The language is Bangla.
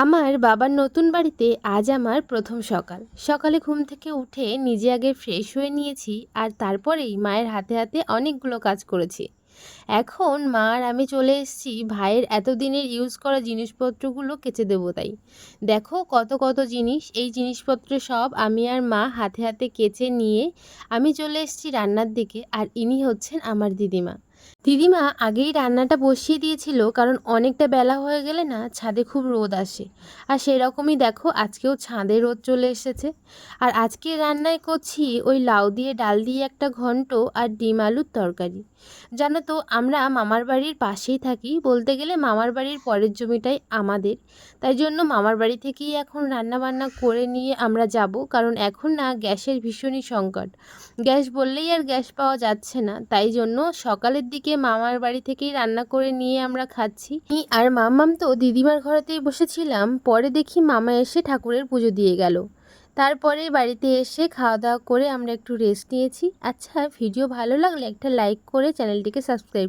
আমার বাবার নতুন বাড়িতে আজ আমার প্রথম সকাল। সকালে ঘুম থেকে উঠে নিজে আগে ফ্রেশ হয়ে নিয়েছি, আর তারপরেই মায়ের হাতে হাতে অনেকগুলো কাজ করেছি। এখন মা আর আমি চলে এসেছি ভাইয়ের এতদিনের ইউজ করা জিনিসপত্রগুলো কেচে দেবো তাই। দেখো কত কত জিনিস, এই জিনিসপত্র সব আমি আর মা হাতে হাতে কেচে নিয়ে আমি চলে এসেছি রান্নার দিকে। আর ইনি হচ্ছেন আমার দিদিমা। দিদিমা আগেই রান্নাটা বসিয়ে দিয়েছিল, কারণ অনেকটা বেলা হয়ে গেলে না ছাদে খুব রোদ আসে। আর সেরকমই দেখো আজকেও ছাদে রোদ চলে এসেছে। আর আজকে রান্নায় করছি ওই লাউ দিয়ে ডাল দিয়ে একটা ঘন্ট আর ডিম আলুর তরকারি। জানো তো আমরা মামার বাড়ির পাশেই থাকি, বলতে গেলে মামার বাড়ির পরের জমিটাই আমাদের। তাই জন্য মামার বাড়ি থেকেই এখন রান্না বান্না করে নিয়ে আমরা যাব, কারণ এখন না গ্যাসের ভীষণই সংকট। গ্যাস বললেই আর গ্যাস পাওয়া যাচ্ছে না, তাই জন্য সকালের দিকে মামার বাড়ি থেকেই রান্না করে নিয়ে আমরা খাচ্ছি। আর মাম্মাম তো দিদিমার ঘরেতেই বসেছিলাম, পরে দেখি মামা এসে ঠাকুরের পুজো দিয়ে গেল। তারপরে বাড়িতে এসে খাওয়া দাওয়া করে আমরা একটু রেস্ট নিয়েছি। আচ্ছা, ভিডিও ভালো লাগলে একটা লাইক করে চ্যানেলটিকে সাবস্ক্রাইব